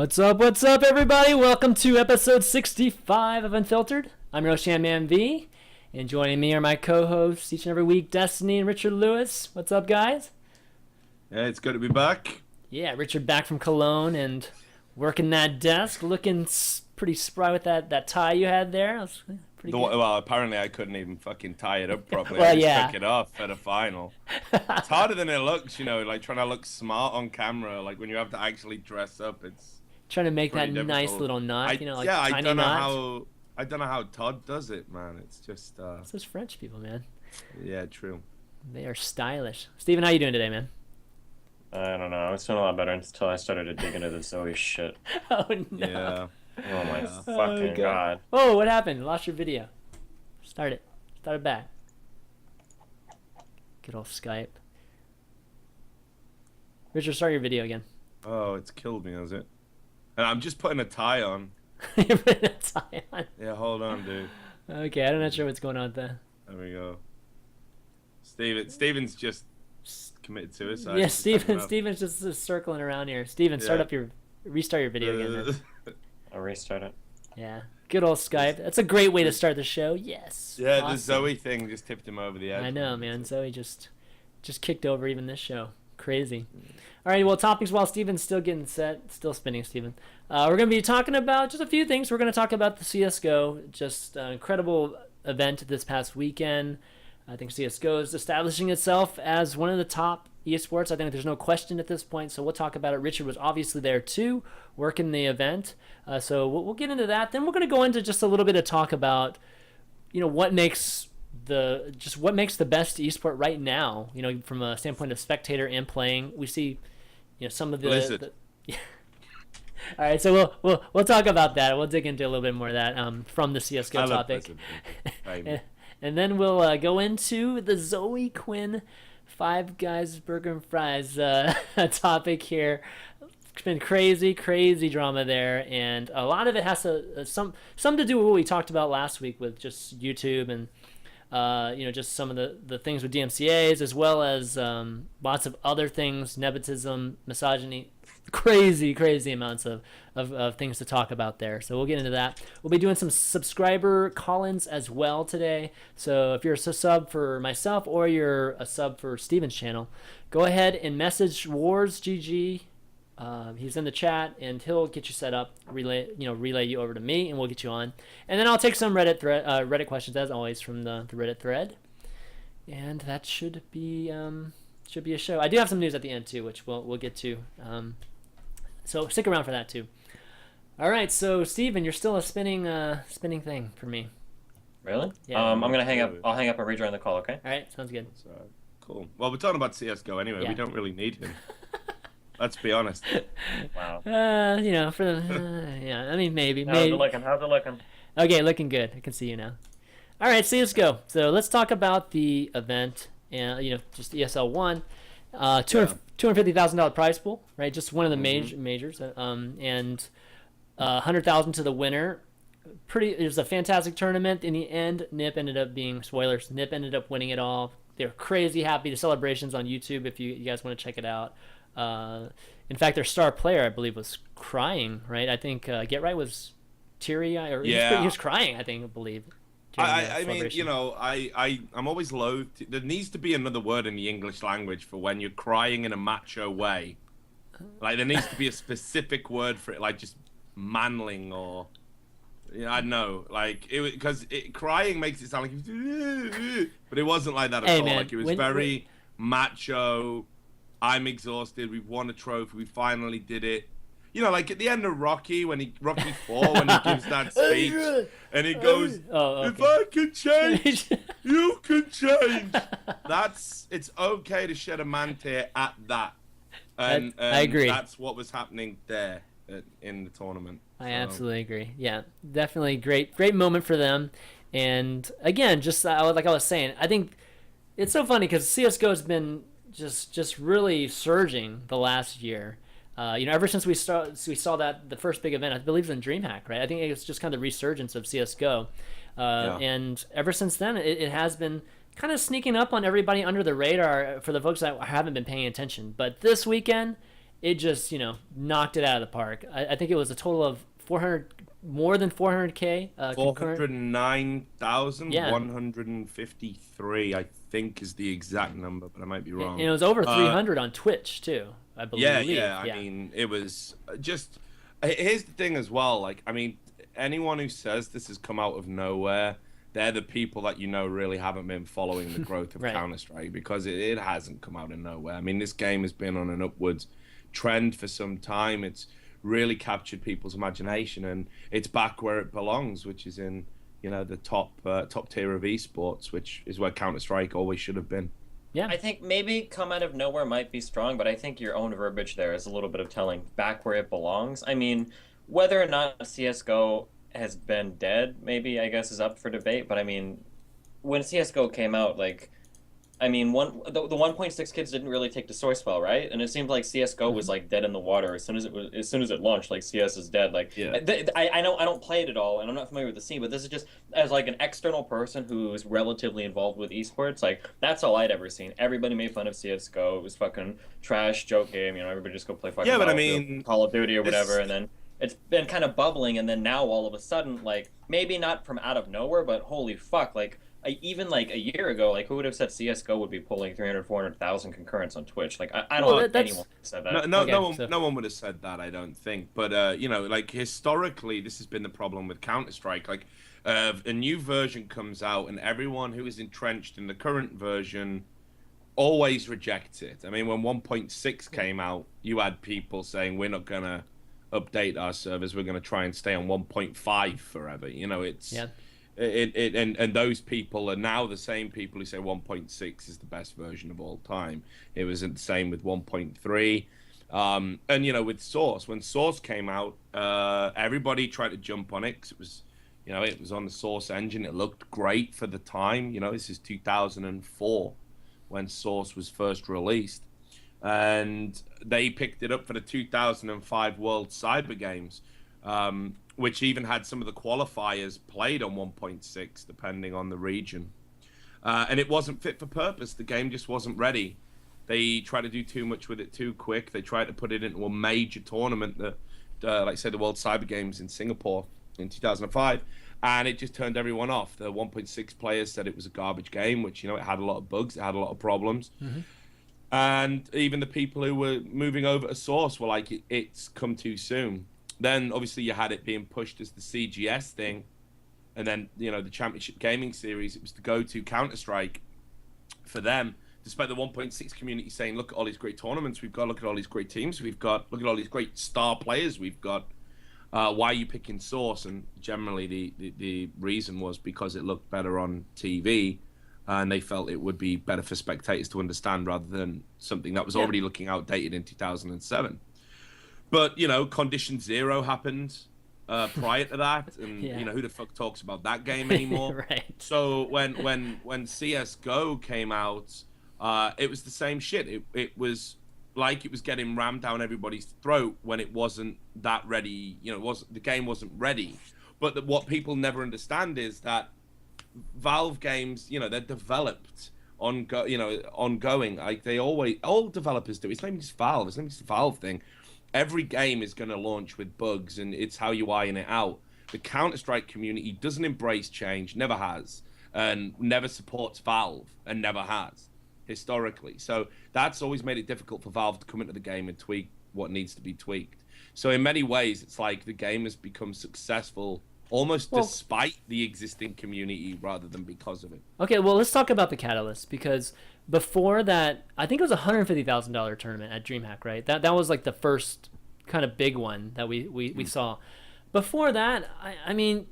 What's up, everybody? Welcome to episode 65 of Unfiltered. I'm your host, ChanManV, and joining me are my co-hosts each and every week, Destiny and Richard Lewis. What's up, guys? Yeah, it's good to be back. Yeah, Richard back from Cologne and working that desk, looking pretty spry with that tie you had there. That was pretty good. Well, apparently I couldn't even fucking tie it up properly. Well, I just yeah. took it off at a final. It's harder than it looks, like trying to look smart on camera. Like when you have to actually dress up, it's Trying to make that pretty nice difficult. little knot, like yeah, tiny I don't know knot. I don't know how Todd does it, man. It's just It's those French people, man. yeah, true. They are stylish. Steven, how you doing today, man? I don't know. I was feeling a lot better until I started to dig into the Zoe shit. Oh, no. Yeah. Oh my Yeah. fucking god. Oh, what happened? Lost your video. Start it back. Good old Skype. Richard, start your video again. Oh, it's killed me, has it? And I'm just putting a tie on. You're putting a tie on. Yeah, hold on, dude. Okay, I'm not sure what's going on with that. There we go. Steven's just committed suicide. Yeah, He's had enough. Steven's just circling around here. Steven, restart your video again, man. I'll restart it. Yeah. Good old Skype. That's a great way to start the show. Yes. Yeah, Awesome. the Zoe thing just tipped him over the edge. I know, man. Zoe just kicked over even this show. Crazy. All right, well, topics while Steven's still getting set. Still spinning, Steven. We're going to be talking about just a few things. We're going to talk about the CSGO. Just an incredible event this past weekend. I think CSGO is establishing itself as one of the top esports. I think there's no question at this point, so we'll talk about it. Richard was obviously there too, working the event. So we'll get into that. Then we're going to go into just a little bit of talk about, what makes the best esport right now, from a standpoint of spectator and playing. We see, some of the yeah. All right, so we'll talk about that. We'll dig into a little bit more of that from the CSGO topic. And then we'll go into the Zoe Quinn Five Guys Burger and Fries topic here. It's been crazy drama there, and a lot of it has to some to do with what we talked about last week with just YouTube and just some of the things with DMCAs, as well as lots of other things, nepotism, misogyny, crazy amounts of things to talk about there. So we'll get into that. We'll be doing some subscriber call-ins as well today. So if you're a sub for myself or you're a sub for Steven's channel, go ahead and message WarsGG. He's in the chat, and he'll get you set up, relay you over to me, and we'll get you on. And then I'll take some Reddit questions as always from the Reddit thread, and that should be a show. I do have some news at the end too, which we'll get to. So stick around for that too. All right, so Steven, you're still a spinning thing for me. Really? Yeah. I'm gonna hang up. I'll hang up and rejoin the call. Okay. All right, sounds good. Cool. Well, we're talking about CSGO anyway. Yeah. We don't really need him. Let's be honest. Wow. For the yeah, I mean maybe. How's it looking? How's it looking? Okay, looking good. I can see you now. All right, CSGO. So let's talk about the event. And just ESL 1, $250,000 prize pool, right? Just one of the majors, and $100,000 to the winner. It was a fantastic tournament. In the end, NIP ended up being spoilers. NIP ended up winning it all. They're crazy happy. The celebrations on YouTube, if you guys want to check it out. In fact, their star player, I believe, was crying. Right? I think Get Right was teary-eyed, or he was crying. I believe. I mean, I'm always loath. There needs to be another word in the English language for when you're crying in a macho way. Like there needs to be a specific word for it, like just manling or, I don't know, like because crying makes it sound like, but it wasn't like that at all. Man, like it was very macho. I'm exhausted. We've won a trophy. We finally did it. Like at the end of Rocky 4, when he gives that speech, and he goes, "If I can change, you can change." It's okay to shed a man tear at that, and I agree. That's what was happening there in the tournament. I absolutely agree. Yeah, definitely great moment for them. And again, just like I was saying, I think it's so funny because CS:GO has been just really surging the last year. Ever since we saw that the first big event, I believe it was in DreamHack, right? I think it was just kind of the resurgence of CS:GO, and ever since then, it has been kind of sneaking up on everybody under the radar for the folks that haven't been paying attention. But this weekend, it just knocked it out of the park. I think it was a total of 400, more than 400K concurrent. 409,153, I think, is the exact number, but I might be wrong. And it was over 300 on Twitch too, I believe. Yeah. I mean, it was just. Here's the thing as well. Like, I mean, anyone who says this has come out of nowhere, they're the people that really haven't been following the growth of Right. Counter-Strike, because it hasn't come out of nowhere. I mean, this game has been on an upwards trend for some time. It's really captured people's imagination, and it's back where it belongs, which is in the top tier of esports, which is where Counter-Strike always should have been. Yeah. I think maybe come out of nowhere might be strong, but I think your own verbiage there is a little bit of telling. Back where it belongs. I mean, whether or not CSGO has been dead, maybe, I guess, is up for debate. But I mean, when CSGO came out, like, I mean, the 1.6 kids didn't really take to Source well, right? And it seemed like CS:GO was like dead in the water as soon as it launched. Like, CS is dead. Like, Yeah. I know I don't play it at all, and I'm not familiar with the scene, but this is just as like an external person who's relatively involved with esports. Like, that's all I'd ever seen. Everybody made fun of CS:GO. It was fucking trash, joke game. Everybody just go play fucking Yeah, but I Battlefield, mean, Call of Duty or whatever, this- and then it's been kind of bubbling, and then now all of a sudden, like, maybe not from out of nowhere, but holy fuck, like. Even like a year ago, like, who would have said CS:GO would be pulling 300, 400,000 concurrents on Twitch? Like, I don't Well, think that's- anyone said that. No one would have said that, I don't think. But like, historically, this has been the problem with Counter-Strike. Like, a new version comes out, and everyone who is entrenched in the current version always rejects it. I mean, when 1.6 came out, you had people saying, we're not gonna update our servers, we're gonna try and stay on 1.5 forever. It's Yeah. And those people are now the same people who say 1.6 is the best version of all time. It was the same with 1.3. And with Source, when Source came out, everybody tried to jump on it, because it was it was on the Source engine. It looked great for the time. This is 2004 when Source was first released, and they picked it up for the 2005 World Cyber Games, which even had some of the qualifiers played on 1.6, depending on the region. And it wasn't fit for purpose. The game just wasn't ready. They tried to do too much with it too quick. They tried to put it into a major tournament, like, say, the World Cyber Games in Singapore in 2005, and it just turned everyone off. The 1.6 players said it was a garbage game, which, it had a lot of bugs, it had a lot of problems. Mm-hmm. And even the people who were moving over to Source were like, it's come too soon. Then, obviously, you had it being pushed as the CGS thing. And then, the Championship Gaming Series, it was the go-to Counter-Strike for them. Despite the 1.6 community saying, look at all these great tournaments we've got, look at all these great teams we've got, look at all these great star players we've got. Why are you picking Source? And generally, the reason was because it looked better on TV. And they felt it would be better for spectators to understand, rather than something that was already looking outdated in 2007. But, Condition Zero happened prior to that, and who the fuck talks about that game anymore? Right. So when CS:GO came out, it was the same shit. It was like it was getting rammed down everybody's throat when it wasn't that ready. The game wasn't ready. But what people never understand is that Valve games, they're developed ongoing. Like, all developers do. It's not even just Valve. It's not just a Valve thing. Every game is going to launch with bugs, and it's how you iron it out. The Counter-Strike community doesn't embrace change, never has, and never supports Valve, and never has, historically. So that's always made it difficult for Valve to come into the game and tweak what needs to be tweaked. So in many ways, it's like the game has become successful almost despite the existing community rather than because of it. Okay, well, let's talk about the catalyst, because before that, I think it was a $150,000 tournament at DreamHack, right? That was like the first kind of big one that we saw. Before that, I mean,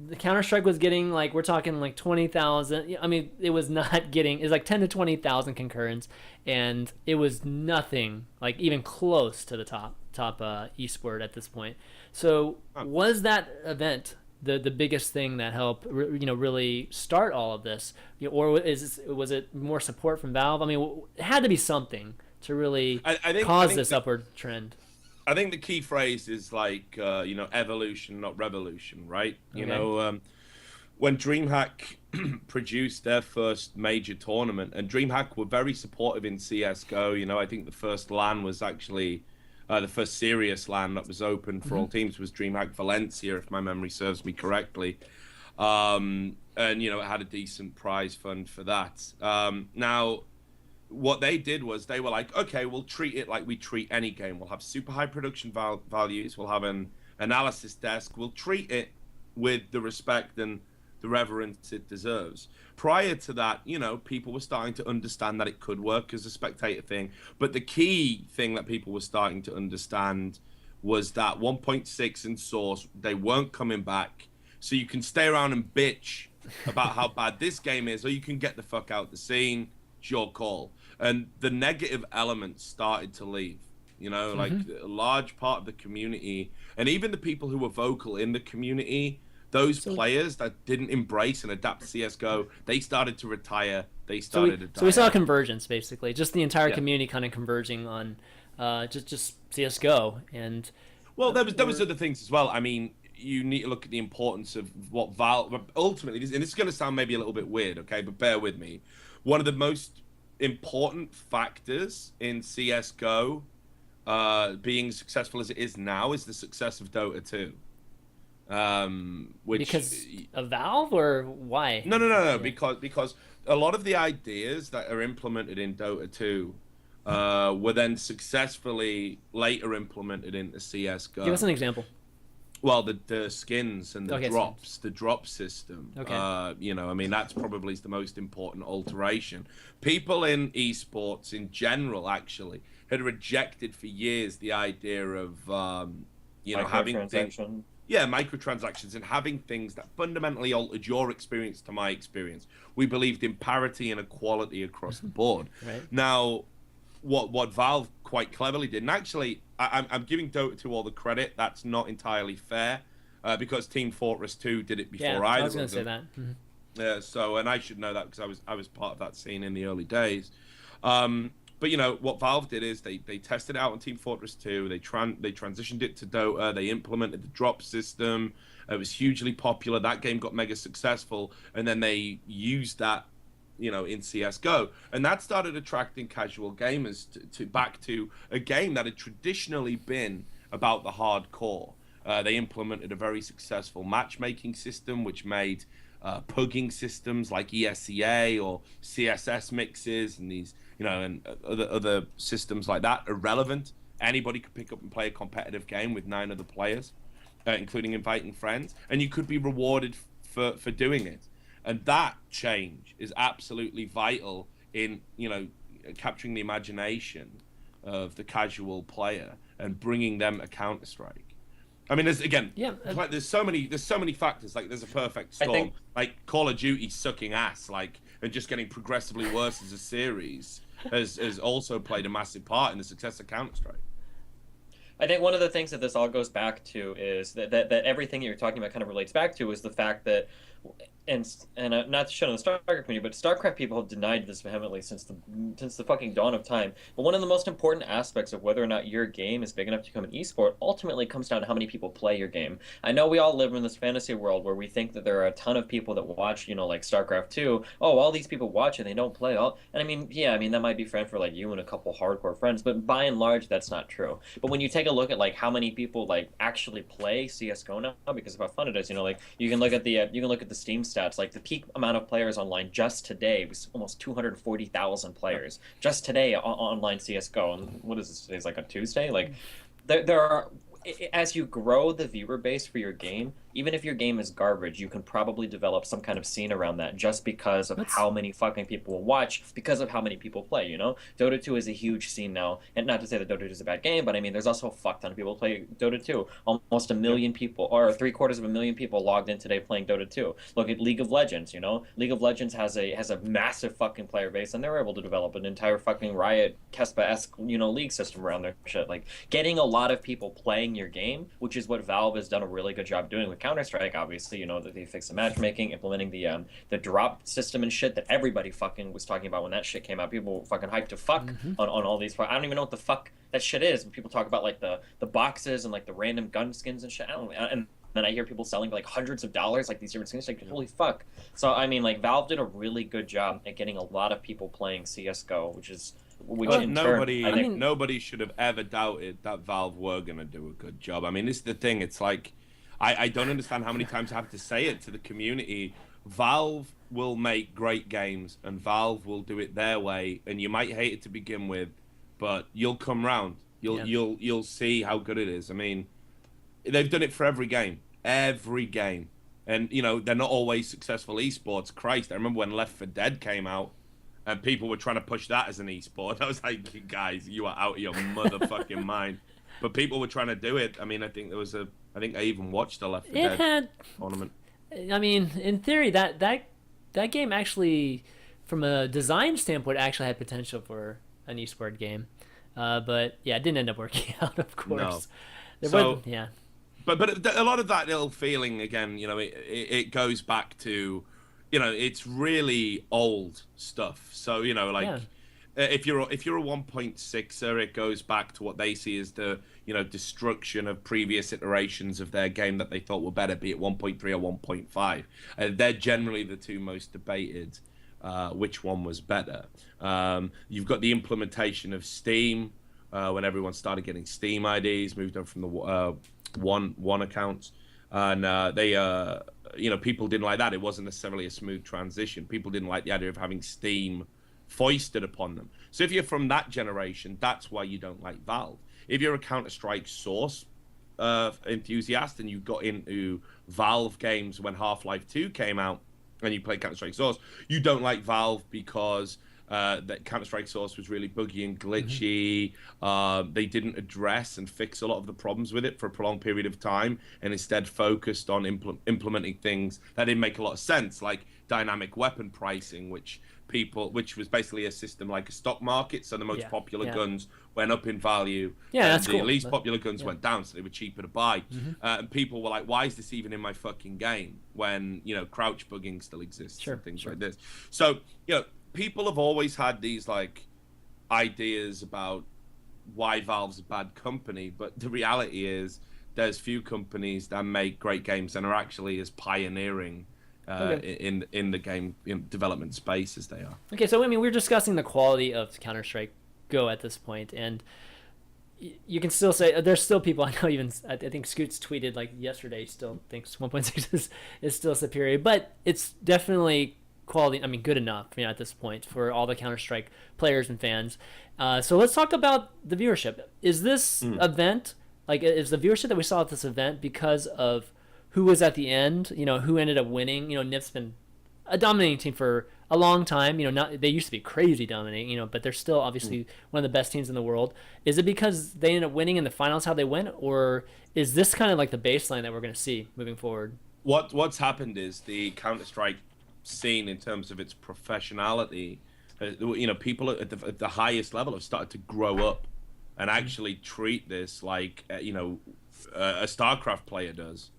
the Counter-Strike was getting, like, we're talking like 20,000. I mean, it was not getting, it was like 10 to 20,000 concurrents, and it was nothing like even close to the top esport at this point. So was that event the biggest thing that helped really start all of this, or was it more support from Valve? I mean, it had to be something to really cause this upward trend. I think the key phrase is like evolution, not revolution, right? Okay. when DreamHack produced their first major tournament, and DreamHack were very supportive in CS:GO. You know, I think the first LAN was actually the first serious LAN that was open for all teams was DreamHack Valencia, if my memory serves me correctly. And you know, it had a decent prize fund for that. Now, what they did was they were like, okay, we'll treat it like we treat any game. We'll have super high production values. We'll have an analysis desk. We'll treat it with the respect and the reverence it deserves. Prior to that, you know, people were starting to understand that it could work as a spectator thing. But the key thing that people were starting to understand was that 1.6 in source, they weren't coming back. So you can stay around and bitch about how bad this game is, or you can get the fuck out the scene. It's your call. And the negative elements started to leave. You know, like a large part of the community, and even the people who were vocal in the community, those players that didn't embrace and adapt to CS:GO, they started to retire. They started to die. So we saw a convergence, basically, just the entire community kind of converging on just CS:GO. And well, there was other things as well. I mean, you need to look at the importance of what Valve ultimately, and this is going to sound maybe a little bit weird, okay, but bear with me. One of the most important factors in CS:GO being successful as it is now is the success of Dota 2. Which, because of Valve, or why? No. Yeah. Because a lot of the ideas that are implemented in Dota 2 were then successfully later implemented into CS:GO. Give us an example. Well, the skins and the drops, skins. the drop system. Okay. You know, I mean, that's probably the most important alteration. People in esports in general, actually, had rejected for years the idea of, you know, having things. Yeah, microtransactions and having things that fundamentally altered your experience to my experience. We believed in parity and equality across the board. Right. Now, what Valve quite cleverly did, and actually, I'm giving Dota 2 all the credit. That's not entirely fair, because Team Fortress 2 did it before either. I was going to say that. So, and I should know that because I was part of that scene in the early days. But you know what Valve did is they tested it out on Team Fortress 2. They transitioned it to Dota. They implemented the drop system. It was hugely popular. That game got mega successful, and then they used that, you know, in CS:GO, and that started attracting casual gamers to back to a game that had traditionally been about the hardcore. They implemented a very successful matchmaking system, which made pugging systems like ESEA or CSS mixes and these, you know, and other systems like that irrelevant. Anybody could pick up and play a competitive game with 9 other players, including inviting friends, and you could be rewarded for doing it. And that change is absolutely vital in, you know, capturing the imagination of the casual player and bringing them a Counter-Strike. I mean, there's so many factors. Like, there's a perfect storm. Like Call of Duty sucking ass, like, and just getting progressively worse as a series has also played a massive part in the success of Counter-Strike. I think one of the things that this all goes back to is that everything that you're talking about kind of relates back to is the fact that, and not to shit on the StarCraft community, but StarCraft people have denied this vehemently since the fucking dawn of time. But one of the most important aspects of whether or not your game is big enough to become an esport ultimately comes down to how many people play your game. I know we all live in this fantasy world where we think that there are a ton of people that watch, you know, like StarCraft 2. Oh, all these people watch and they don't play all. And I mean, yeah, I mean that might be friend for like you and a couple hardcore friends, but by and large that's not true. But when you take a look at like how many people like actually play CS:GO now because of how fun it is, you know, like you can look at the Steam stats. Like the peak amount of players online just today was almost 240,000 players just today on online CS:GO. And what is this? Today's like a Tuesday. Like there are, as you grow the viewer base for your game, even if your game is garbage, you can probably develop some kind of scene around that just because of how many fucking people will watch, because of how many people play, you know? Dota 2 is a huge scene now, and not to say that Dota 2 is a bad game, but I mean, there's also a fuck ton of people who play Dota 2. Almost 1 million people, or 750,000 people logged in today playing Dota 2. Look at League of Legends, you know? League of Legends has a massive fucking player base, and they're able to develop an entire fucking Riot, Kespa-esque, you know, league system around their shit. Like, getting a lot of people playing your game, which is what Valve has done a really good job doing with Counter-Strike, obviously, you know, that they fixed the matchmaking, implementing the drop system and shit that everybody fucking was talking about when that shit came out. People were fucking hyped to fuck on all these. I don't even know what the fuck that shit is. When people talk about like the boxes and like the random gun skins and shit, and then I hear people selling for like hundreds of dollars, like these different skins. Like, holy fuck! So I mean, like Valve did a really good job at getting a lot of people playing CS:GO, which in nobody, turn, I think nobody should have ever doubted that Valve were gonna do a good job. I mean, this is the thing. It's like, I don't understand how many times I have to say it to the community. Valve will make great games, and Valve will do it their way. And you might hate it to begin with, but you'll come round. You'll see how good it is. I mean, they've done it for every game, and you know they're not always successful esports. Christ, I remember when Left 4 Dead came out, and people were trying to push that as an esport. I was like, guys, you are out of your motherfucking mind. But people were trying to do it. I mean, I think I even watched the Left 4 Dead tournament. I mean, in theory, that game actually, from a design standpoint, actually had potential for an esport game. But yeah, it didn't end up working out, of course. No. Yeah. But a lot of that little feeling, again, you know, it goes back to, you know, it's really old stuff. So, you know, like if you're a 1.6er, it goes back to what they see as the, you know, destruction of previous iterations of their game that they thought were better, be it 1.3 or 1.5. They're generally the two most debated. Which one was better? You've got the implementation of Steam when everyone started getting Steam IDs, moved on from the one accounts, and they you know, people didn't like that. It wasn't necessarily a smooth transition. People didn't like the idea of having Steam foisted upon them. So if you're from that generation, that's why you don't like Valve. If you're a Counter-Strike Source enthusiast and you got into Valve games when Half-Life 2 came out, and you play Counter-Strike Source, you don't like Valve because that Counter-Strike Source was really buggy and glitchy. They didn't address and fix a lot of the problems with it for a prolonged period of time, and instead focused on implementing things that didn't make a lot of sense, like dynamic weapon pricing, which was basically a system like a stock market. So the most popular guns went up in value, and the least popular guns went down, so they were cheaper to buy. And people were like, why is this even in my fucking game when, you know, crouch bugging still exists and things like this? So, you know, people have always had these like ideas about why Valve's a bad company, but the reality is there's few companies that make great games and are actually as pioneering in the game development space as they are. Okay, so I mean, we're discussing the quality of Counter-Strike Go at this point, and you can still say there's still people, I know, even I think Scoots tweeted like yesterday, still thinks 1.6 is still superior, but it's definitely quality, I mean, good enough, you know, at this point for all the Counter-Strike players and fans. So let's talk about the viewership. Is this event, like, is the viewership that we saw at this event because of who was at the end, you know, who ended up winning? You know, NIF's been a dominating team for a long time. You know, they used to be crazy dominating, you know, but they're still obviously one of the best teams in the world. Is it because they ended up winning in the finals how they went, or is this kind of like the baseline that we're going to see moving forward? What's happened is the Counter-Strike scene, in terms of its professionality, you know, people at the highest level have started to grow up and actually treat this like, you know, a StarCraft player does.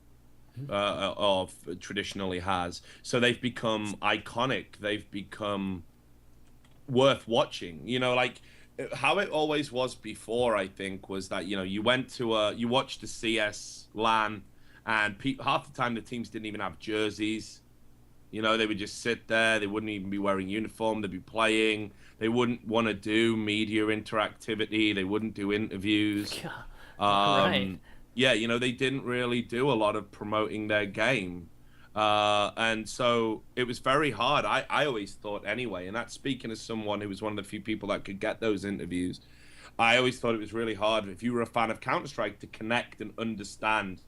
Or traditionally has. So they've become iconic. They've become worth watching. You know, like how it always was before, I think, was that, you know, you watched the CS LAN, and half the time the teams didn't even have jerseys. You know, they would just sit there. They wouldn't even be wearing uniform. They'd be playing. They wouldn't want to do media interactivity. They wouldn't do interviews. Right. Yeah, you know, they didn't really do a lot of promoting their game. And so it was very hard. I always thought anyway, and that's speaking as someone who was one of the few people that could get those interviews. I always thought it was really hard, if you were a fan of Counter-Strike, to connect and understand,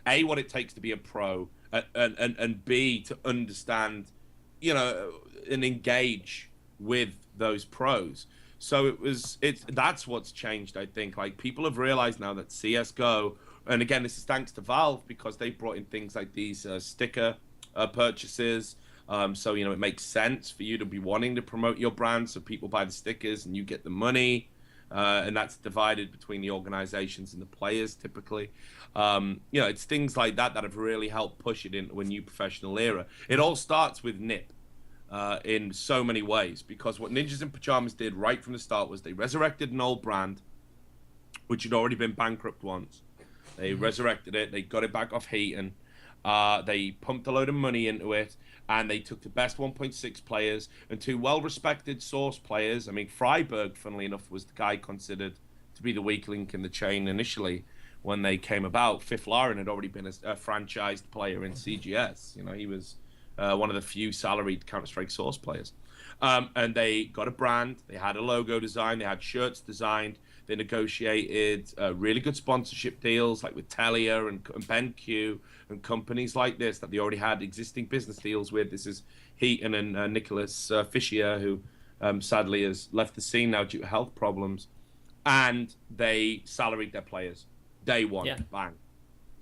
A, what it takes to be a pro, and B, to understand, you know, and engage with those pros. So that's what's changed, I think. Like, people have realized now that CS:GO, and again, this is thanks to Valve, because they brought in things like these sticker purchases. So, you know, it makes sense for you to be wanting to promote your brand, so people buy the stickers and you get the money, and that's divided between the organizations and the players typically. You know, it's things like that have really helped push it into a new professional era. It all starts with NIP. In so many ways, because what Ninjas in Pajamas did right from the start was they resurrected an old brand which had already been bankrupt once, They resurrected it. They got it back off Heaton. They pumped a load of money into it, and they took the best 1.6 players and two well-respected source players. I mean, Freiburg, funnily enough, was the guy considered to be the weak link in the chain initially when they came about. Fifth Lauren had already been a franchised player in CGS. You know, he was one of the few salaried Counter-Strike source players. And they got a brand. They had a logo design. They had shirts designed. They negotiated really good sponsorship deals, like with Telia and BenQ and companies like this that they already had existing business deals with. This is Heaton and Nicholas Fischier, who sadly has left the scene now due to health problems. And they salaried their players. Day one, bang.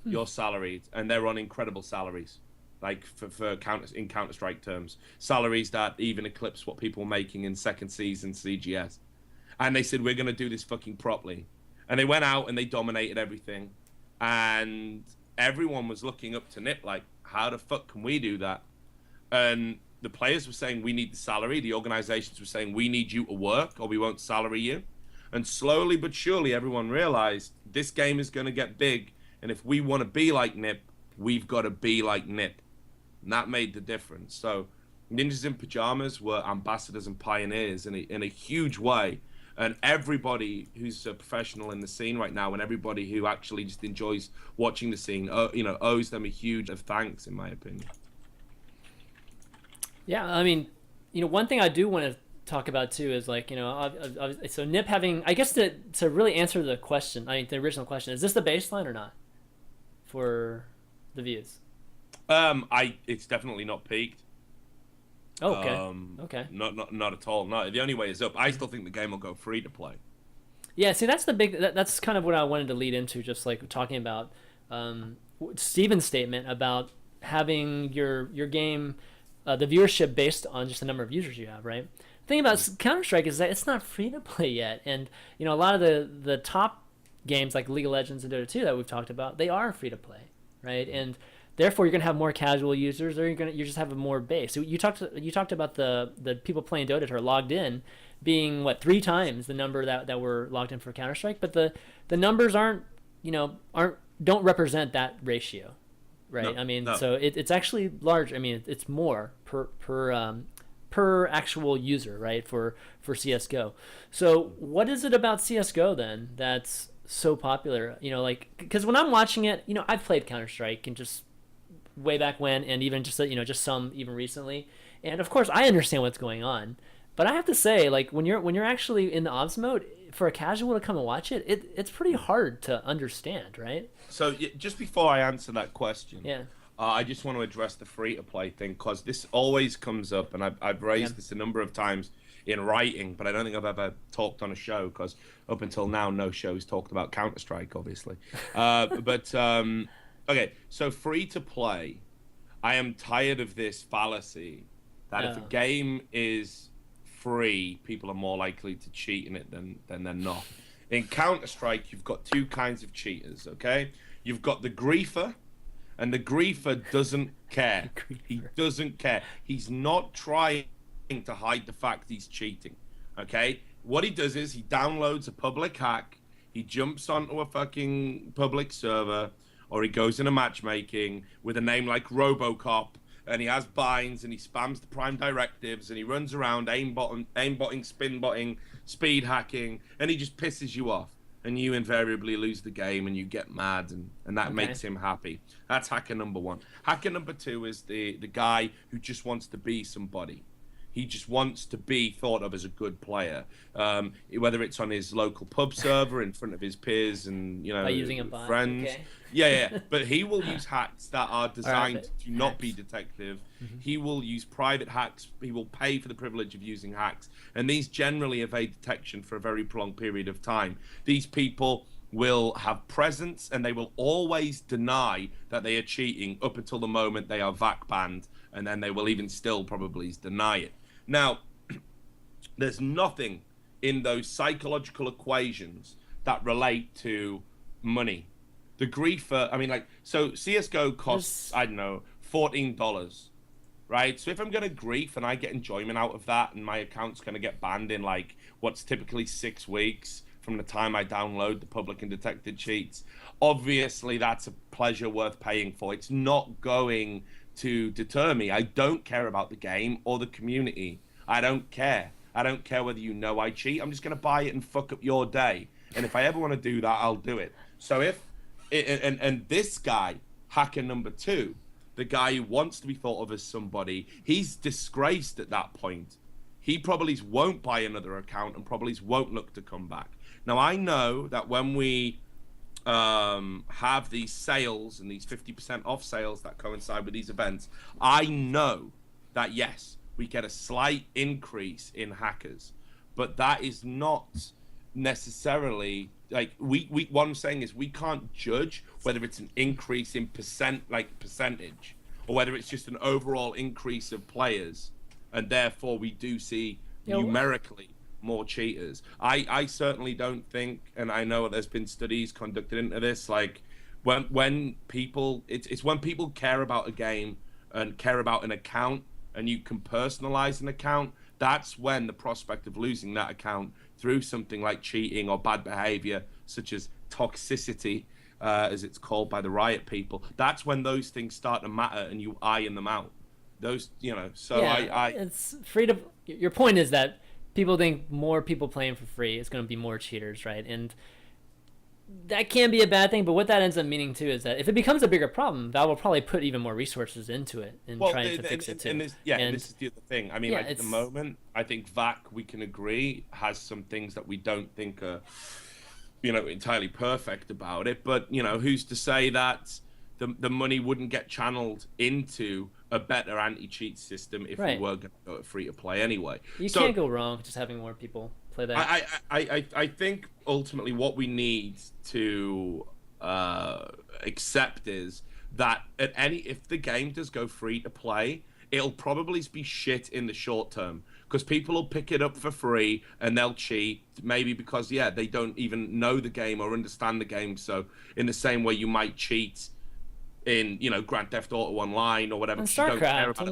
You're salaried. And they're on incredible salaries, like for Counter-Strike terms. Salaries that even eclipse what people were making in second season CGS. And they said, we're going to do this fucking properly. And they went out and they dominated everything. And everyone was looking up to Nip like, how the fuck can we do that? And the players were saying, we need the salary. The organizations were saying, we need you to work or we won't salary you. And slowly but surely, everyone realized this game is going to get big. And if we want to be like Nip, we've got to be like Nip. And that made the difference. So Ninjas in Pajamas were ambassadors and pioneers in a huge way. And everybody who's a professional in the scene right now, and everybody who actually just enjoys watching the scene, owes them a huge of thanks, in my opinion. Yeah, I mean, one thing I do want to talk about too is like, so Nip having, I guess to really answer the question, I mean, the original question, is this the baseline or not for the views? It's definitely not peaked. Oh, okay. Okay. Not at all. No, the only way is up. I still think the game will go free to play. Yeah, see, that's that's kind of what I wanted to lead into, just like talking about Steven's statement about having your game, the viewership based on just the number of users you have, right? The thing about Counter-Strike is that it's not free to play yet, and a lot of the top games like League of Legends and Dota 2 that we've talked about, they are free to play, right? And therefore, you're gonna have more casual users, or you just have a more base. So you talked about the people playing Dota who are logged in being 3 times the number that were logged in for Counter-Strike, but the numbers don't represent that ratio, right? No, I mean, no. so it's actually large. I mean, it's more per actual user, right? For CS:GO. So what is it about CS:GO then that's so popular? Because when I'm watching it, I've played Counter-Strike and just way back when, and even just some even recently, and of course I understand what's going on, but I have to say, like, when you're actually in the ops mode, for a casual to come and watch it's pretty hard to understand, right? So just before I answer that question, Yeah. I just want to address the free-to-play thing, because this always comes up, and I've raised this a number of times in writing, but I don't think I've ever talked on a show, because up until now, no show's talked about Counter-Strike, obviously. Okay, so free-to-play, I am tired of this fallacy that if a game is free, people are more likely to cheat in it than they're not. In Counter-Strike, you've got 2 kinds of cheaters, okay? You've got the griefer, and the griefer doesn't care. He doesn't care. He's not trying to hide the fact he's cheating, okay? What he does is he downloads a public hack, he jumps onto a fucking public server, or he goes into matchmaking with a name like Robocop, and he has binds, and he spams the prime directives, and he runs around aimbotting, spin-botting, speed hacking, and he just pisses you off. And you invariably lose the game, and you get mad, and that makes him happy. That's hacker number 1. Hacker number 2 is the guy who just wants to be somebody. He just wants to be thought of as a good player, whether it's on his local pub server in front of his peers and by using a bot. friends. Okay. Yeah. But he will use hacks that are designed to not be detective. Mm-hmm. He will use private hacks. He will pay for the privilege of using hacks, and these generally evade detection for a very prolonged period of time. These people will have presence, and they will always deny that they are cheating up until the moment they are VAC banned, and then they will even still probably deny it. Now, there's nothing in those psychological equations that relate to money. The griefer, I mean, so CSGO costs, I don't know, $14, right? So if I'm going to grief and I get enjoyment out of that, and my account's going to get banned in what's typically 6 weeks from the time I download the public and detected cheats. Obviously, that's a pleasure worth paying for. It's not going to deter me. I don't care about the game or the community. I don't care. I don't care whether you know I cheat. I'm just going to buy it and fuck up your day. And if I ever want to do that, I'll do it. So and this guy, hacker number 2, the guy who wants to be thought of as somebody, he's disgraced at that point. He probably won't buy another account and probably won't look to come back. Now, I know that when we have these sales and these 50% off sales that coincide with these events, I know that, yes, we get a slight increase in hackers, but that is not necessarily like what I'm saying is we can't judge whether it's an increase in percentage or whether it's just an overall increase of players, and therefore we do see numerically more cheaters. I certainly don't think, and I know there's been studies conducted into this, like when people it's when people care about a game and care about an account and you can personalize an account, that's when the prospect of losing that account through something like cheating or bad behavior, such as toxicity, as it's called by the Riot people, that's when those things start to matter and you iron them out. Those, so yeah, it's free to. Your point is that people think more people playing for free is going to be more cheaters, right? And that can be a bad thing, but what that ends up meaning too is that if it becomes a bigger problem, Valve will probably put even more resources into it and trying to fix it too. And this is the other thing. I mean, at the moment, I think VAC, we can agree, has some things that we don't think are, entirely perfect about it. But who's to say that the money wouldn't get channeled into a better anti-cheat system if we were going to go free to play anyway? You can't go wrong just having more people play that. I think ultimately what we need to accept is that if the game does go free to play, it'll probably be shit in the short term because people will pick it up for free and they'll cheat, maybe because they don't even know the game or understand the game. So in the same way you might cheat in Grand Theft Auto Online or whatever, and you don't care about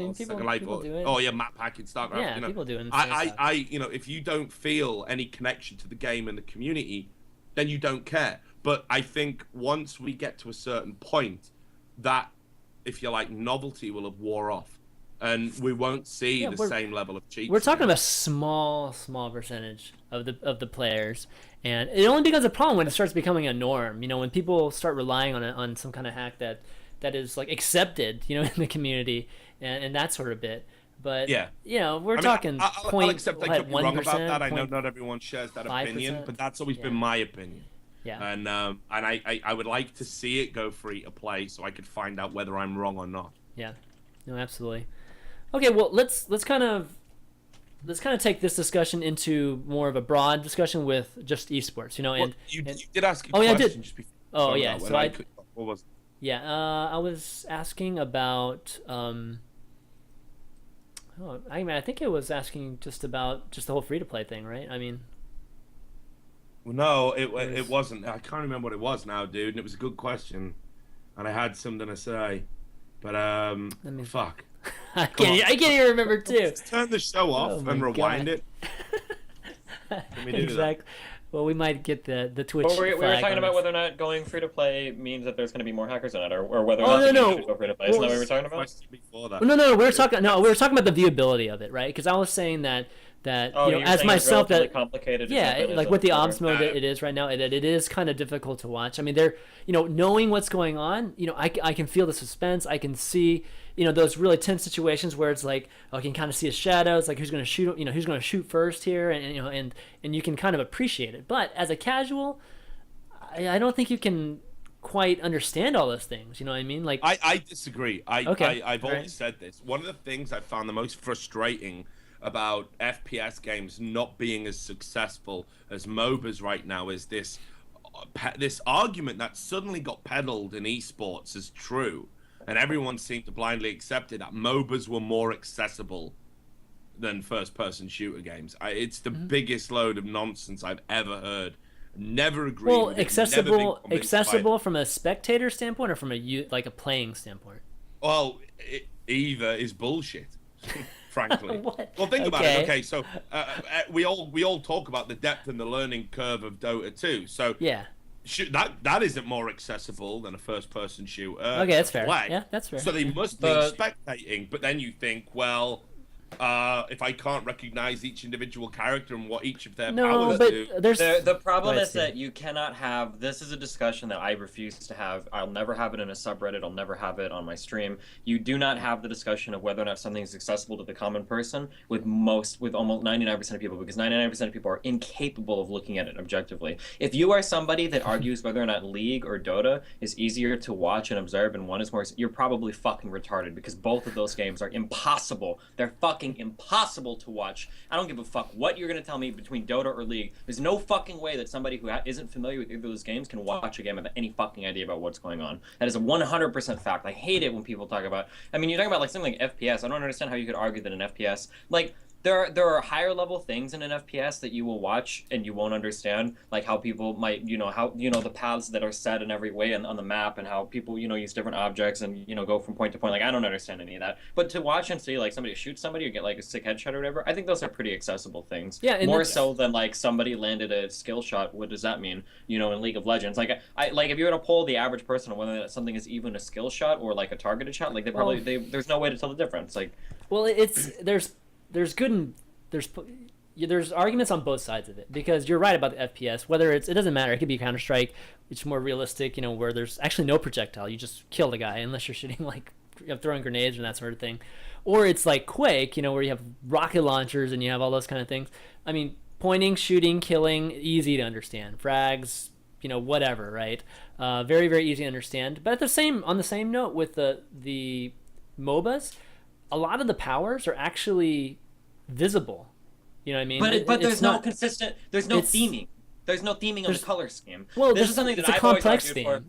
people do it. Oh yeah, map hacking, StarCraft. Yeah, people do it. I if you don't feel any connection to the game and the community, then you don't care. But I think once we get to a certain point, that if you like, novelty will have wore off, and we won't see the same level of cheats. We're talking about a small percentage of the players, and it only becomes a problem when it starts becoming a norm. When people start relying on some kind of hack that is like accepted, in the community and that sort of bit. But we're talking I'll accept I could be wrong about 1%. that. I know not everyone shares that opinion, but that's always been my opinion. Yeah. And I would like to see it go free to play so I could find out whether I'm wrong or not. Yeah. No, absolutely. Okay, well let's kind of take this discussion into more of a broad discussion with just esports, and you did ask a question. I did. Just before. Oh yeah, so what was? Yeah, I was asking about. I think it was asking just about the whole free to play thing, right? I mean. Well, no, it wasn't. I can't remember what it was now, dude. And it was a good question, and I had something to say, but fuck. I can't even remember too. Let's turn the show off and rewind it. Can we do exactly. that? Well, we might get the Twitch. Well, we were talking about whether or not going free to play means that there's going to be more hackers in it, or whether or not you should go free to play. Isn't that what we were talking about? Before that. No. We were talking about the viewability of it, right? Because I was saying that as myself that complicated. Like with the ops mode that it is right now, it is kind of difficult to watch. I mean, knowing what's going on, I can feel the suspense. I can see those really tense situations where it's like I can kind of see his shadows, like who's going to shoot, who's going to shoot first here, and you can kind of appreciate it. But as a casual, I don't think you can quite understand all those things. You know what I mean? Like I disagree. I've always said this. One of the things I found the most frustrating about FPS games not being as successful as MOBAs right now is this argument that suddenly got peddled in esports as true, and everyone seemed to blindly accept it, that MOBAs were more accessible than first-person shooter games. It's the biggest load of nonsense I've ever heard. Never agreed with it. Accessible from a spectator standpoint or from a playing standpoint? Well, either is bullshit. frankly. What? Well, think about it. Okay, so we all talk about the depth and the learning curve of Dota 2. So Yeah. That isn't more accessible than a first-person shooter. Okay, that's fair. Play. Yeah, that's fair. So they must mean spectating. But then you think, well, if I can't recognize each individual character and what each of their powers do. The problem is that you cannot have. This is a discussion that I refuse to have. I'll never have it in a subreddit. I'll never have it on my stream. You do not have the discussion of whether or not something is accessible to the common person with almost 99% of people, because 99% of people are incapable of looking at it objectively. If you are somebody that argues whether or not League or Dota is easier to watch and observe and one is more, you're probably fucking retarded, because both of those games are impossible. They're fucking impossible to watch. I don't give a fuck what you're gonna tell me between Dota or League. There's no fucking way that somebody who isn't familiar with either of those games can watch a game and have any fucking idea about what's going on. That is a 100% fact. I hate it when people talk about. I mean, you're talking about like something like FPS. I don't understand how you could argue that an FPS like. There are higher level things in an FPS that you will watch and you won't understand, like how people might, the paths that are set in every way on the map, and how people, use different objects and, go from point to point. Like, I don't understand any of that. But to watch and see, like, somebody shoot somebody or get, like, a sick headshot or whatever, I think those are pretty accessible things. Yeah, more so than, like, somebody landed a skill shot. What does that mean, in League of Legends? Like, if you were to poll the average person on whether something is even a skill shot or, like, a targeted shot, like, there's no way to tell the difference. Like, well, there's good and there's arguments on both sides of it, because you're right about the FPS. Whether it doesn't matter. It could be Counter-Strike, which is more realistic, where there's actually no projectile. You just kill the guy unless you're shooting like throwing grenades and that sort of thing. Or it's like Quake, where you have rocket launchers and you have all those kind of things. I mean, pointing, shooting, killing, easy to understand. Frags, whatever, right? Very, very easy to understand. But on the same note with the MOBAs, a lot of the powers are actually visible. You know what I mean? But there's no consistent. There's no theming. There's no theming on the color scheme. Well, this is something that I've always argued for.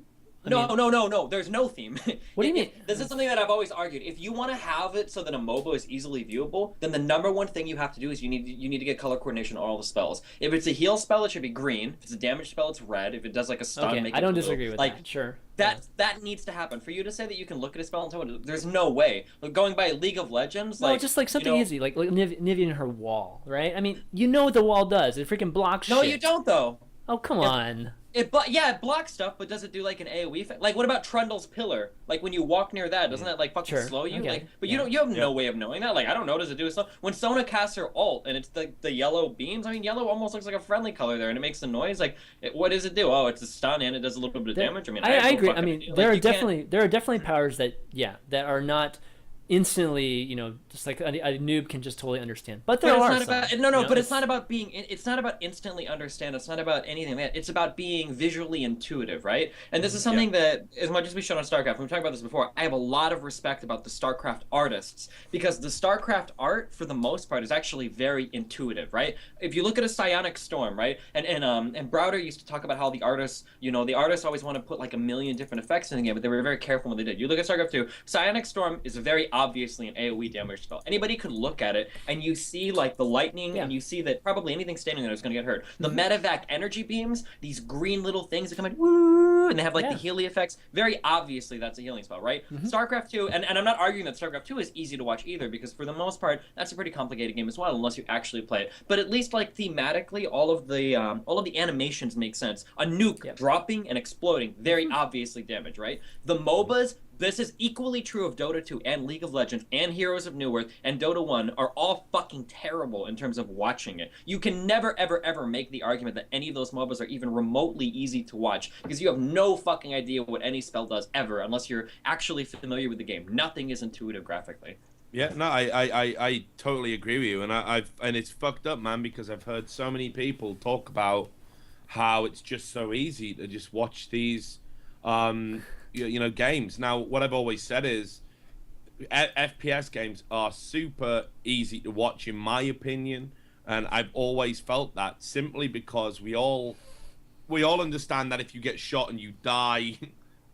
No. There's no theme. What do you mean? This is something that I've always argued. If you want to have it so that a MOBA is easily viewable, then the number one thing you have to do is you need to get color coordination on all the spells. If it's a heal spell, it should be green. If it's a damage spell, it's red. If it does like a stun, make it I don't blue. disagree with that. Sure. That needs to happen. For you to say that you can look at a spell and tell it, there's no way. Like, going by League of Legends, just like something easy, like Nivea and her wall, right? I mean, you know what the wall does. It freaking blocks shit. No, you don't, though. Oh, come on. It blocks stuff, but does it do like an AoE effect? Like, what about Trundle's Pillar? Like, when you walk near that, doesn't that like fucking slow you? Okay. Like, but you have no way of knowing that. Like, I don't know. Does it do stuff? When Sona casts her ult and it's the yellow beams. I mean, yellow almost looks like a friendly color there, and it makes the noise. Like, what does it do? Oh, it's a stun and it does a little bit of damage. I mean, I agree. I mean, there are definitely powers that are not instantly, just like a noob can just totally understand. But there are some. But it's not about being. It's not about instantly understand. It's not about anything like that. It's about being visually intuitive, right? And this is something that, as much as we showed on StarCraft, we've talked about this before. I have a lot of respect about the StarCraft artists, because the StarCraft art, for the most part, is actually very intuitive, right? If you look at a Psionic Storm, right, and Browder used to talk about how the artists, the artists always want to put like a million different effects in the game, but they were very careful when they did. You look at StarCraft 2, Psionic Storm is very obviously an AoE damage spell. Anybody could look at it and you see like the lightning, and you see that probably anything standing there is going to get hurt. The medevac energy beams, these green little things that come in, woo, and they have like the healing effects. Very obviously that's a healing spell, right? StarCraft 2, and I'm not arguing that StarCraft 2 is easy to watch either, because for the most part that's a pretty complicated game as well, unless you actually play it. But at least like thematically, all of the animations make sense. A nuke dropping and exploding, very obviously damage, right? The MOBAs, this is equally true of Dota 2 and League of Legends and Heroes of Newerth and Dota 1 are all fucking terrible in terms of watching it. You can never, ever, ever make the argument that any of those MOBAs are even remotely easy to watch, because you have no fucking idea what any spell does ever, unless you're actually familiar with the game. Nothing is intuitive graphically. Yeah, no, I totally agree with you, and it's fucked up, man, because I've heard so many people talk about how it's just so easy to just watch these games. Now, what I've always said is FPS games are super easy to watch, in my opinion, and I've always felt that, simply because we all understand that if you get shot and you die,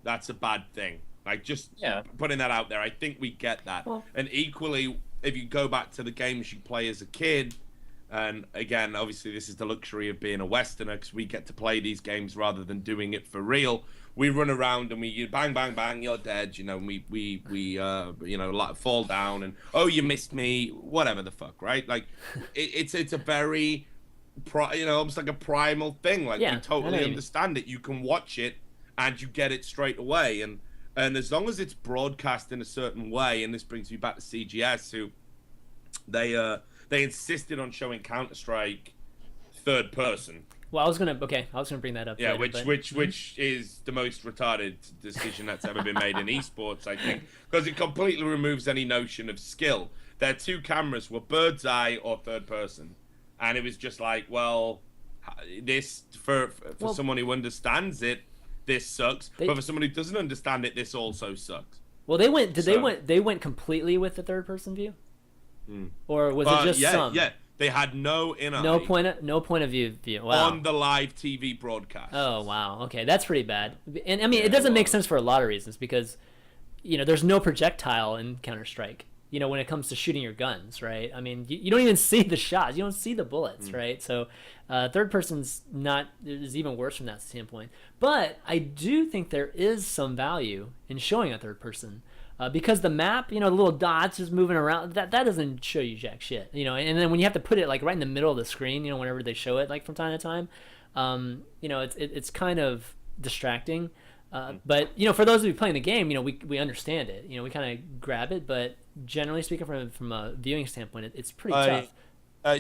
that's a bad thing. Like, just putting that out there, I think we get that. Well, and equally, if you go back to the games you play as a kid, and again, obviously this is the luxury of being a Westerner, because we get to play these games rather than doing it for real. we run around and we bang, bang, bang, you're dead, you know, and we you know, like fall down and, oh, you missed me, whatever the fuck, right? Like, it's a very, you know, almost like a primal thing. Like, Yeah, we totally I know understand it. You can watch it and you get it straight away. And as long as it's broadcast in a certain way, and this brings me back to CGS, who they insisted on showing Counter-Strike third person. Well, I was gonna bring that up. Yeah, later, which is the most retarded decision that's ever been made in esports, I think, because it completely removes any notion of skill. Their two cameras were bird's eye or third person, and it was just like, well, this for someone who understands it, this sucks, but for someone who doesn't understand it, this also sucks. Well, they went completely with the third person view, or was it just some? Yeah. They had no in-eye. No point of view. Wow. On the live TV broadcast. Oh wow. Okay, that's pretty bad. And I mean, it doesn't make sense for a lot of reasons because, you know, there's no projectile in Counter-Strike. You know, when it comes to shooting your guns, right? I mean, you don't even see the shots. You don't see the bullets, right? So, third person's is even worse from that standpoint. But I do think there is some value in showing a third person. Because the map, you know, the little dots just moving around, that doesn't show you jack shit, you know. And then when you have to put it like right in the middle of the screen, you know, whenever they show it, like from time to time, you know, it's kind of distracting. But you know, for those of you playing the game, you know, we understand it. You know, we kind of grab it, but generally speaking, from a viewing standpoint, it's pretty tough.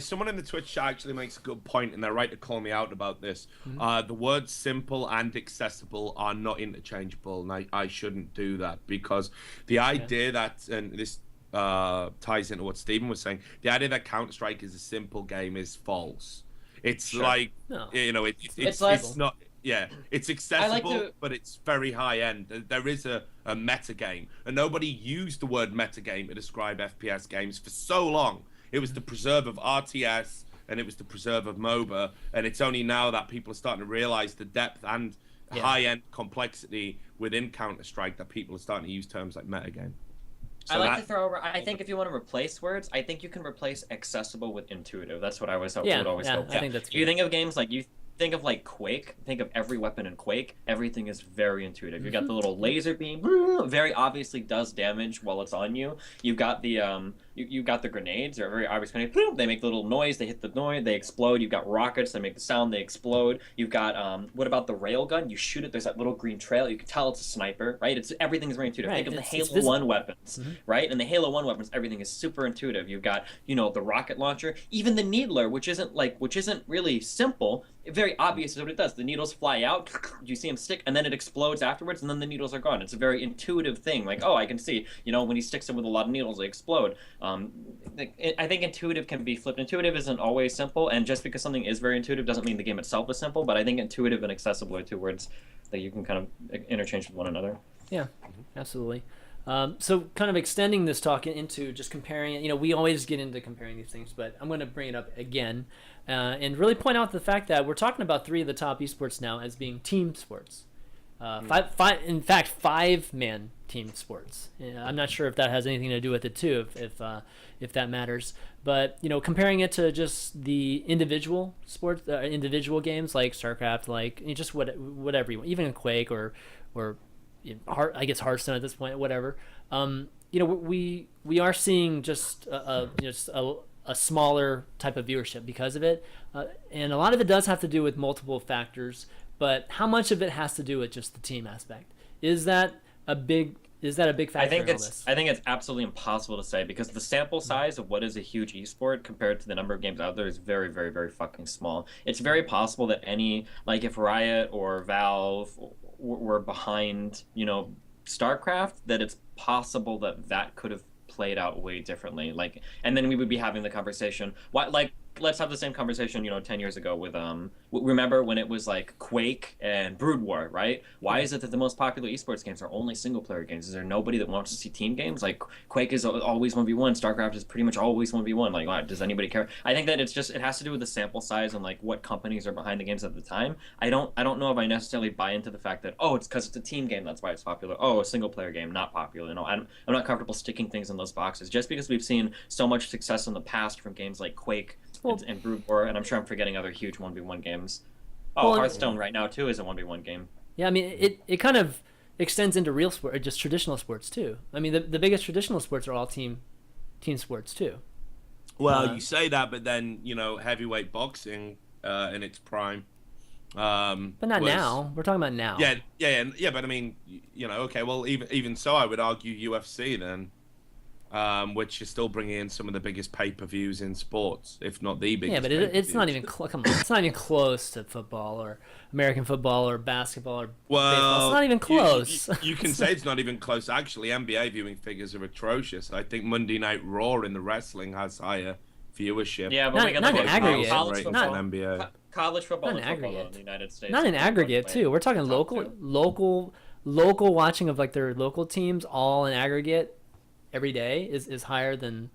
Someone in the Twitch chat actually makes a good point, and they're right to call me out about this. The words simple and accessible are not interchangeable, and I shouldn't do that, because the idea that, and this ties into what Stephen was saying, the idea that Counter-Strike is a simple game is false. It's like, you know, it's not... Yeah, it's accessible, but it's very high-end. There is a meta game, and nobody used the word meta game to describe FPS games for so long. It was the preserve of RTS, and it was the preserve of MOBA, and it's only now that people are starting to realize the depth and high-end complexity within Counter-Strike that people are starting to use terms like metagame. So I like to throw over, I think if you want to replace words, I think you can replace accessible with intuitive. That's what I would always hope. I think that's good. You think of games like think of like Quake, think of every weapon in Quake, everything is very intuitive. You got the little laser beam, very obviously does damage while it's on you. You've got the you got the grenades, they're very obvious grenades. They make the little noise, they hit the noise, they explode. You've got rockets, they make the sound, they explode. You've got what about the railgun? You shoot it, there's that little green trail. You can tell it's a sniper, right? Everything's very intuitive. Think of the Halo 1 weapons, right? And the Halo 1 weapons, everything is super intuitive. You've got, you know, the rocket launcher, even the needler, which isn't really simple. Very obvious is what it does. The needles fly out, you see them stick, and then it explodes afterwards, and then the needles are gone. It's a very intuitive thing. Like, oh, I can see, you know, when he sticks them with a lot of needles, they explode. I think intuitive can be flipped. Intuitive isn't always simple, and just because something is very intuitive doesn't mean the game itself is simple, but I think intuitive and accessible are two words that you can kind of interchange with one another. Yeah, absolutely. So kind of extending this talk into just comparing it, you know, we always get into comparing these things, but I'm going to bring it up again and really point out the fact that we're talking about three of the top esports now as being team sports. In fact, 5-man team sports. I'm not sure if that has anything to do with it too, if that matters. But you know, comparing it to just the individual sports, individual games like StarCraft, like just whatever you want, even in Quake or I guess Hearthstone at this point, whatever. You know, we are seeing just a smaller type of viewership because of it, and a lot of it does have to do with multiple factors. But how much of it has to do with just the team aspect? Is that a big factor? I think it's absolutely impossible to say, because the sample size of what is a huge esport compared to the number of games out there is very, very, very fucking small. It's very possible that if Riot or Valve were behind, you know, StarCraft, that it's possible that could have played out way differently. And then we would be having the conversation. Let's have the same conversation, you know, 10 years ago with remember when it was like Quake and Brood War, right? Why is it that the most popular esports games are only single player games? Is there nobody that wants to see team games? Like Quake is always 1v1, StarCraft is pretty much always 1v1. Like, wow, does anybody care? I think that it has to do with the sample size and like what companies are behind the games at the time. I don't know if I necessarily buy into the fact that, oh, it's because it's a team game, that's why it's popular. Oh, a single player game, not popular. No, I'm not comfortable sticking things in those boxes just because we've seen so much success in the past from games like Quake and Brood War, and I'm sure I'm forgetting other huge 1v1 games. Hearthstone right now too is a 1v1 game. Yeah, I mean, it kind of extends into real sport, or just traditional sports too. I mean, the biggest traditional sports are all team sports too. Well, you say that, but then heavyweight boxing in its prime. But not now. We're talking about now. Yeah. But I mean, okay. Well, even so, I would argue UFC then, which is still bringing in some of the biggest pay-per-views in sports, if not the biggest. Yeah, but it's not even come on. It's not even close to football or American football or basketball or baseball. It's not even close. You can say it's not even close. Actually, NBA viewing figures are atrocious. I think Monday Night Raw in the wrestling has higher viewership. Yeah, but we got not in aggregate. College football, NBA. College football Not in and football aggregate. in the United States. Not in aggregate too. We're talking local watching of like their local teams all in aggregate every day is higher than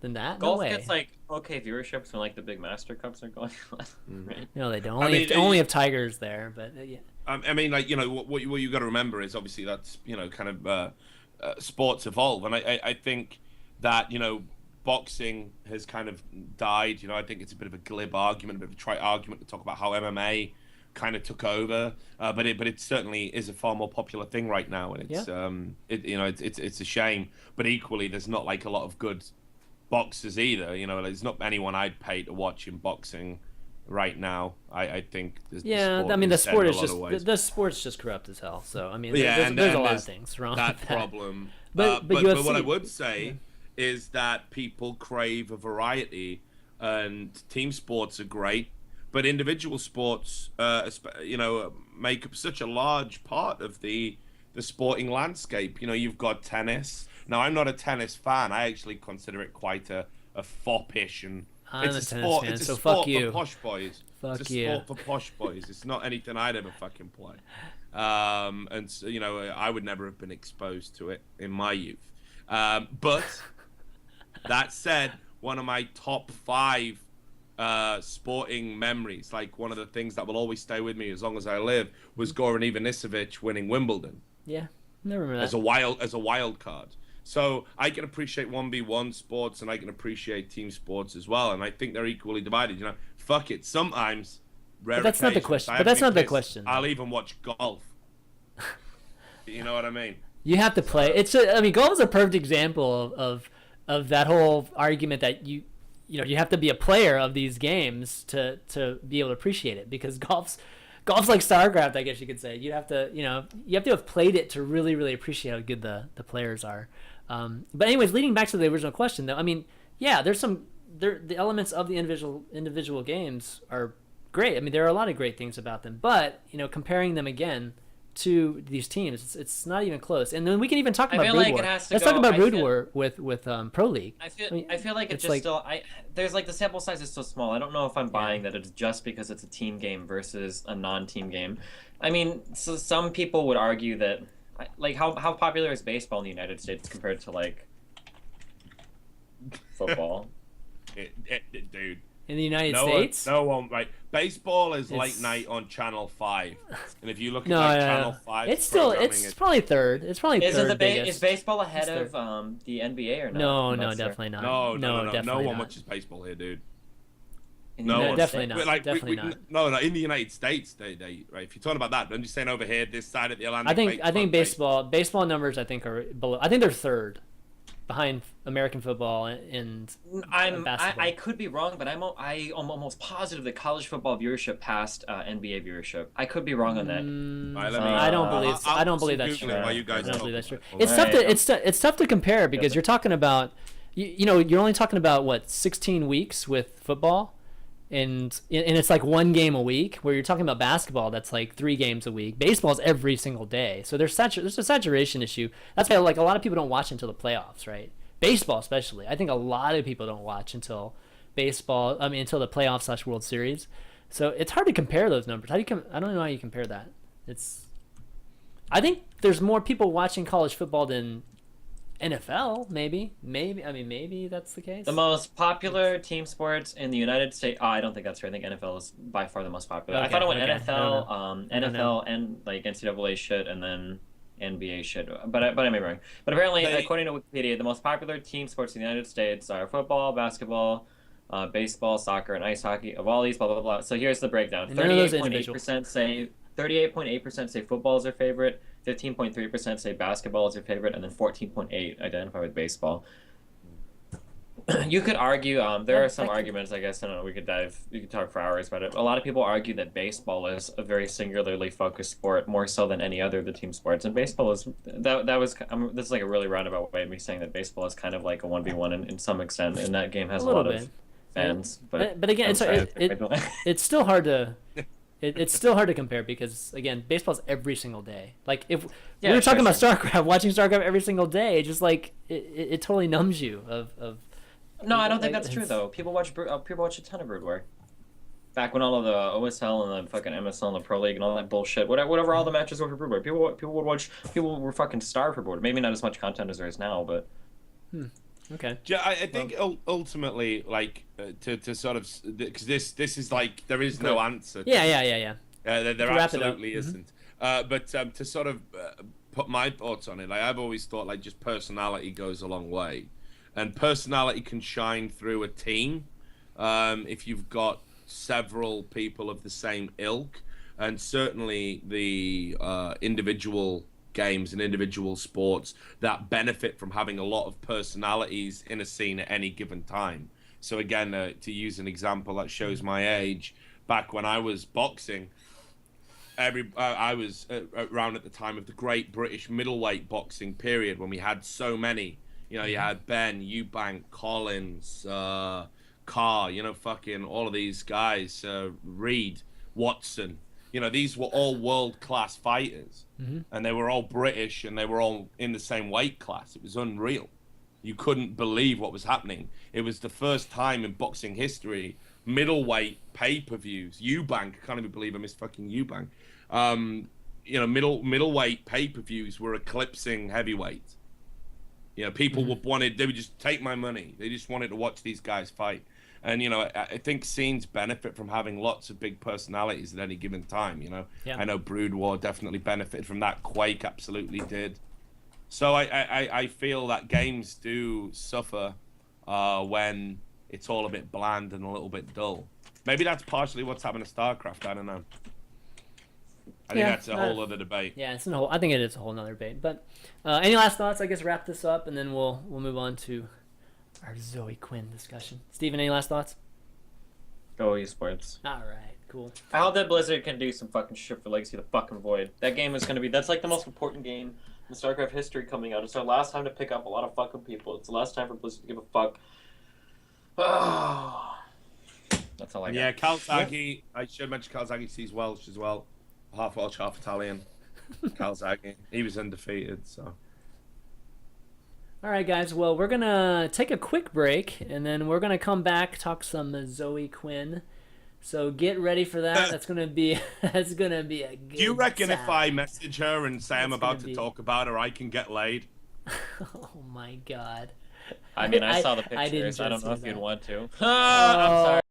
that. Golf no way. gets like okay viewerships when like the big Master Cups are going on. Right? No, they don't. Only if Tiger's there, but yeah. I mean, like what you got to remember is obviously that's kind of sports evolve, and I think that boxing has kind of died. I think it's a bit of a glib argument, a bit of a trite argument to talk about how MMA kind of took over, but it certainly is a far more popular thing right now, and it's it's a shame. But equally, there's not like a lot of good boxers either. There's not anyone I'd pay to watch in boxing right now. I think the sport's just corrupt as hell. So I mean, there's a lot of things wrong that with problem. But what I would say is that people crave a variety, and team sports are great, but individual sports, make up such a large part of the sporting landscape. You've got tennis. Now, I'm not a tennis fan. I actually consider it quite a foppish and I'm it's a a tennis sport. fan, It's a so sport fuck you. for posh boys. Fuck it's a you. sport for posh boys. It's not anything I'd ever fucking play. And so, I would never have been exposed to it in my youth. But that said, one of my top 5 sporting memories, like one of the things that will always stay with me as long as I live, was Goran Ivanisevic winning Wimbledon. Yeah, never remember that. As a wild card. So I can appreciate 1v1 sports and I can appreciate team sports as well, and I think they're equally divided. Fuck it. Sometimes, rare but that's not the question. But that's not the question. I'll even watch golf. You know what I mean? You have to play. Golf is a perfect example of that whole argument that you have to be a player of these games to be able to appreciate it, because golf's like StarCraft, I guess you could say. You have to have played it to really, really appreciate how good the players are. But anyways, leading back to the original question, though, I mean, yeah, the elements of the individual games are great. I mean, there are a lot of great things about them, but comparing them again to these teams, it's not even close. And then we can even talk about Brood War. Let's talk about Brood War with Pro League. I feel like it's just still there's like the sample size is so small. I don't know if I'm buying that it's just because it's a team game versus a non-team game. I mean, so some people would argue that like how popular is baseball in the United States compared to like football? Dude. In the United States? No one, right? Baseball is late night on Channel 5. And if you look at Channel 5, it's probably third. It's probably third biggest. Is baseball ahead of the NBA or not? No, definitely not. No one watches baseball here, dude. Definitely not. Definitely not. No, in the United States, they right. If you're talking about that, I'm just saying over here, this side of the Atlantic. I think baseball numbers are below. I think they're third, behind American football and basketball. I could be wrong, but I'm almost positive that college football viewership passed NBA viewership. I could be wrong on that. I don't believe that's true. While you guys I don't believe that's true. It's tough to compare because you're talking about you're only talking about what 16 weeks with football. And it's like one game a week, where you're talking about basketball that's like 3 games a week. Baseball's every single day, so there's a saturation issue. That's why like a lot of people don't watch until the playoffs, right? Baseball especially. I think a lot of people don't watch until the playoffs / World Series. So it's hard to compare those numbers. I don't know how you compare that. I think there's more people watching college football than NFL, maybe. I mean, maybe that's the case. The most popular team sports in the United States. Oh, I don't think that's true. I think NFL is by far the most popular. I thought it went NFL, NFL, and like NCAA shit, and then NBA shit. But I may be wrong. But apparently, according to Wikipedia, the most popular team sports in the United States are football, basketball, baseball, soccer, and ice hockey. Of all these, blah blah blah. So here's the breakdown: 38.8% say 38.8% say football is their favorite, 15.3% say basketball is their favorite, and then 14.8 identify with baseball. You could argue, there are some arguments, I guess, I don't know, we could talk for hours about it. A lot of people argue that baseball is a very singularly focused sport, more so than any other of the team sports. And baseball is, this is like a really roundabout way of me saying that baseball is kind of like a 1v1 in some extent, and that game has a lot of fans. But again, it's still hard to... It's still hard to compare because, again, baseball's every single day. Like, if we were talking about StarCraft, watching StarCraft every single day, just like, it totally numbs you of No, I don't think that's true though. People watch a ton of Brood War. Back when all of the OSL and the fucking MSL and the Pro League and all that bullshit, whatever all the matches were for Brood War, people were fucking starved for Brood War. Maybe not as much content as there is now, but. Okay. Yeah, I think ultimately, like, to sort of, because this is like there is no answer. Yeah. There absolutely isn't. But to sort of put my thoughts on it, like I've always thought, like just personality goes a long way. And personality can shine through a team if you've got several people of the same ilk. And certainly the individual games and individual sports that benefit from having a lot of personalities in a scene at any given time. So again, to use an example that shows my age, back when I was boxing, I was around at the time of the great British middleweight boxing period when we had so many. You know, you had Ben, Eubank, Collins, Carr, you know, fucking all of these guys, Reed, Watson. You know, these were all world-class fighters. And they were all British and they were all in the same weight class. It was unreal. You couldn't believe what was happening. It was the first time in boxing history, middleweight pay-per-views. Eubank, I can't even believe I missed fucking Eubank. You know, middleweight pay-per-views were eclipsing heavyweight. You know, people they would just take my money. They just wanted to watch these guys fight. And, you know, I think scenes benefit from having lots of big personalities at any given time, you know. I know Brood War definitely benefited from that. Quake absolutely did. So I feel that games do suffer when it's all a bit bland and a little bit dull. Maybe that's partially what's happened to StarCraft. I don't know. I think that's a whole other debate. Yeah, I think it is a whole other debate. But any last thoughts? I guess wrap this up, and then we'll move on to our Zoe Quinn discussion. Steven, any last thoughts? Go esports. All right, cool. I hope that Blizzard can do some fucking shit for Legacy of the fucking Void. That game is gonna be. That's like the most important game in StarCraft history coming out. It's our last time to pick up a lot of fucking people. It's the last time for Blizzard to give a fuck. That's all I got. Yeah, Kalzagi. I should mention Kalzagi sees Welsh as well. Half Welsh, half Italian. Kalzagi. He was undefeated, so. All right, guys. Well, we're gonna take a quick break, and then we're gonna come back, talk some Zoe Quinn. So get ready for that. That's gonna be a good. Do you reckon time. if I message her and say I'm about to talk about her, I can get laid? Oh my God. I mean, I saw the pictures. I don't know if you'd want to. I'm sorry.